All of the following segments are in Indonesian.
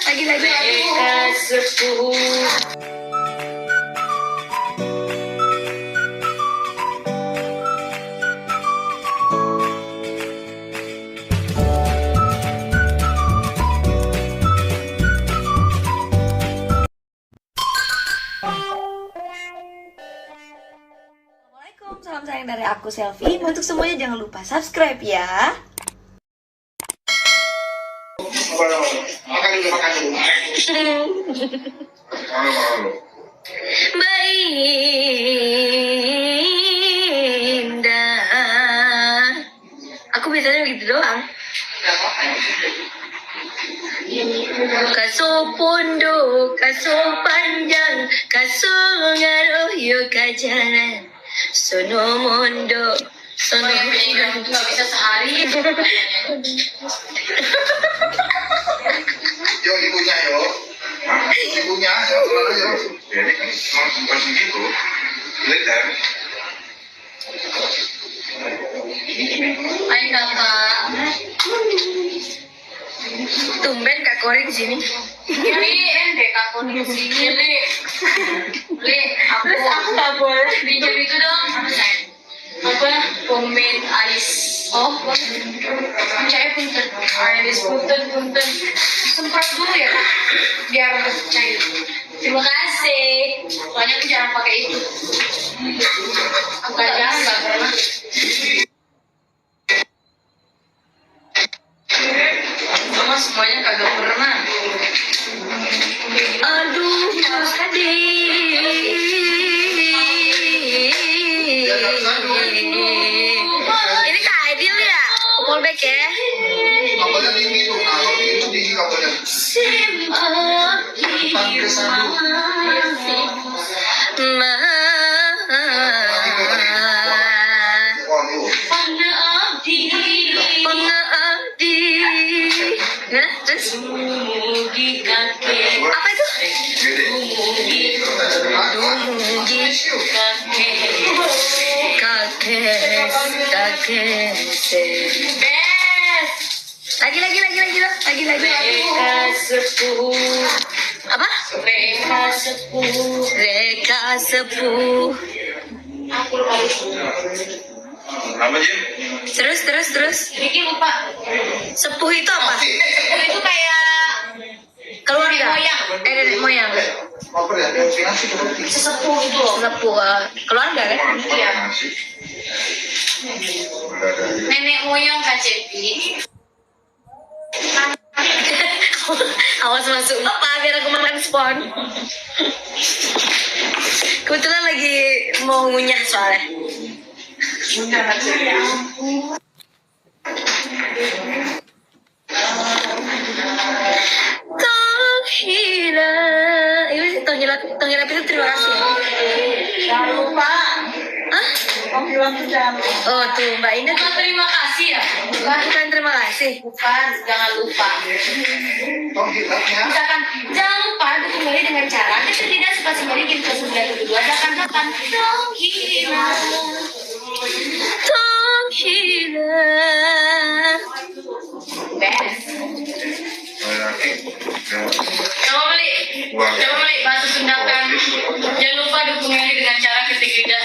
kakek lagi sepuh. Salam sayang dari aku Selfie. Untuk semuanya jangan lupa subscribe ya. Makan dulu. Mbak Indah. Aku biasanya begitu doang. Kaso pondok, kaso panjang, kaso ngaruh yuk kajaran. Sono mondo, sono nggak bisa sehari. Yo ibunya yo. Ibunya yo kemana yo? Ya ini kan masih gitu. Lihat. Hai kakak. tumben Kak Kori di sini. Ini deh kakak di sini li. Aku nggak boleh pinjam itu dong. Apa? Komen alis. Oh, saya punten. Alis punten. Semprot dulu ya, biar cair. Terima kasih. Soalnya aku jarang pakai itu. Aku nggak pernah. Sama semuanya kagak pernah. Aduh, ini Kak Adil ya? Polbek ya? Kabelnya tinggi tuh. Nah, kalau itu tinggi kabelnya. Apa itu? Kakek lagi sepuh. Apa? Reka sepuh. Apa sih? Terus. Bikin lupa. Sepuh itu apa? Sepuh itu kayak Keluarga. moyang. Nenek moyang. Apa ya? Nasi berarti. Sesepuh itu loh. Sepuh keluarga kan? Iya. Nasi. Nenek moyang KCP. Awas masuk apa biar aku makan spon. Kebetulan lagi mau ngunyah soalnya. Tohila, ini sih Tohila itu terima kasih. Jangan lupa. Hah? Oh tuh Mbak Indah Bukan terima kasih ya. bukan terima kasih. Bukan, jangan lupa. Tohilatnya. Misalkan, jangan lupa dukung Meli dengan cara kita tidak suka sendiri game ke 9 kedua akan dong hilang. Tohila. Best. Coba Meli bahasa Sundakan. Jangan lupa dukung Meli dengan cara ketik lidah.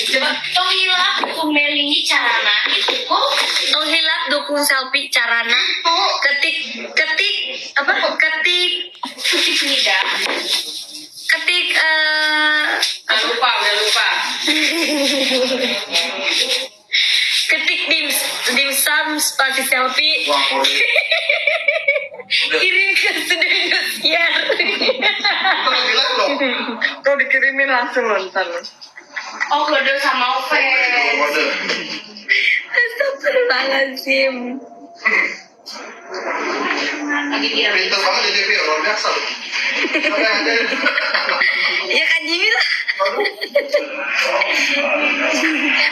Coba hilap dukung Meli carana itu kok. Hilap dukung selfie carana. Ketik apa? Ketik Lidah. Udah lupa. Ketik dimsum spasi selfie. Kirim ke studio siar. Kau dikirimin langsung nonton. Oh, kode sama Oves. Astagfirullahaladzim. Lagi dia. Pintar banget jadi dia luar biasa. Ya kan Jimmy lah.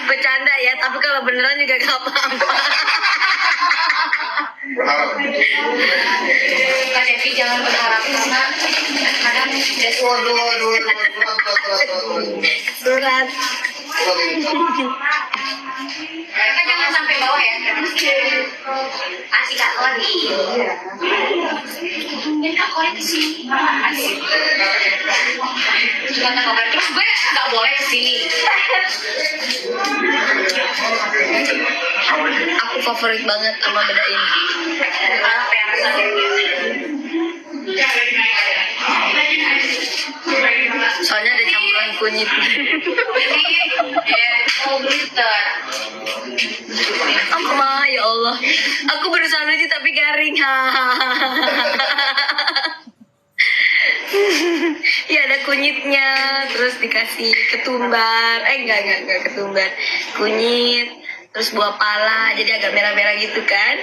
Bercanda ya, tapi kalau beneran juga gak apa-apa. Kak Devi jangan berharap karena kadang Waduh. Surat. Jangan sampai bawah ya. Asik Kak Kori. Ini Kak Kori kesini. Asik. Kata Kak Kori, terus gue gak boleh kesini. Aku favorit banget sama beda ini. Apa yang rasanya? Soalnya ada campuran kunyit. Oh, glitter. Apa ya Allah? Aku berusaha lucu tapi garing. Ya ada kunyitnya, terus dikasih ketumbar. Enggak ketumbar. Kunyit, terus buah pala, jadi agak merah-merah gitu kan.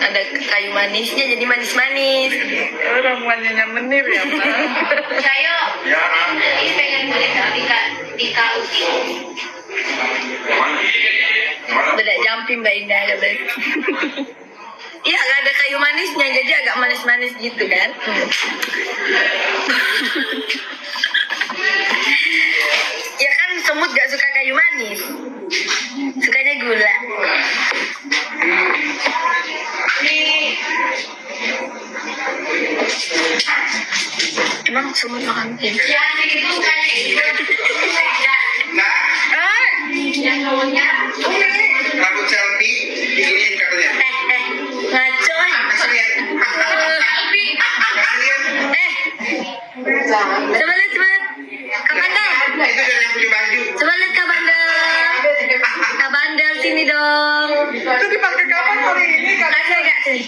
Ada kayu manisnya, jadi manis-manis. Ramuannya menir ya Pak. Cayo, Ya. ini pengen beli di Kauti. Mana? Beda jampi Mbak Indah katanya. Iya nggak ada kayu manisnya, jadi agak manis-manis gitu kan. Ya kan semut gak suka kayu manis, sukanya gula. Emang semut makan pink? Ya, itu sukanya itu. Nah, Yang cowoknya. rambut selfie diginiin katanya. Ngaco. Kasih lihat. Tapi Kasih lihat. Coba lihat Kak Bandel. Itu dari yang punya baju. Coba lihat Kak Bandel. Kak Bandel sini dong. Itu dipakai kapan hari ini kan? Kasih Kak sini.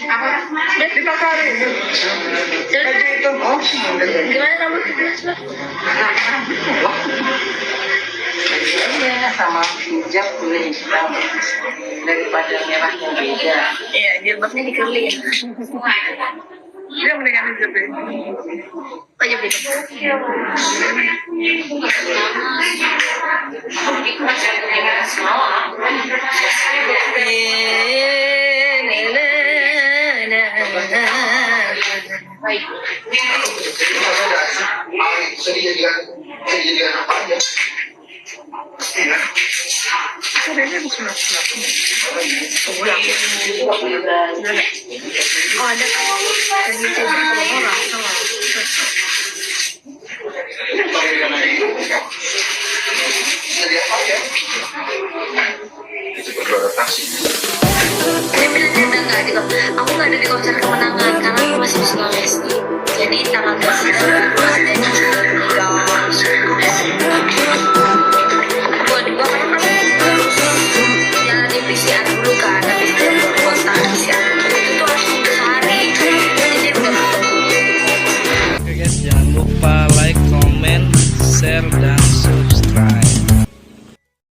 Dipakai hari ini. Coba Baju itu. Oh, gimana rambut? iya sama hijab boleh hitam daripada merah yang beda. Iya, jilbabnya dikerli ya. Dia mendingan hijab ini. Oh iya betul. Sedih jadikan apa aja. Ini harus sunat-sunat. Oh ada kan gitu orang sama. Jadi apa ya? Itu perlu adaptasi. Dia bilang dia nggak di aku nggak ada di konser kemenangan karena aku masih di Sulawesi. Jadi tanggal 12 aku ada di buat gua kan ya di PCR dulu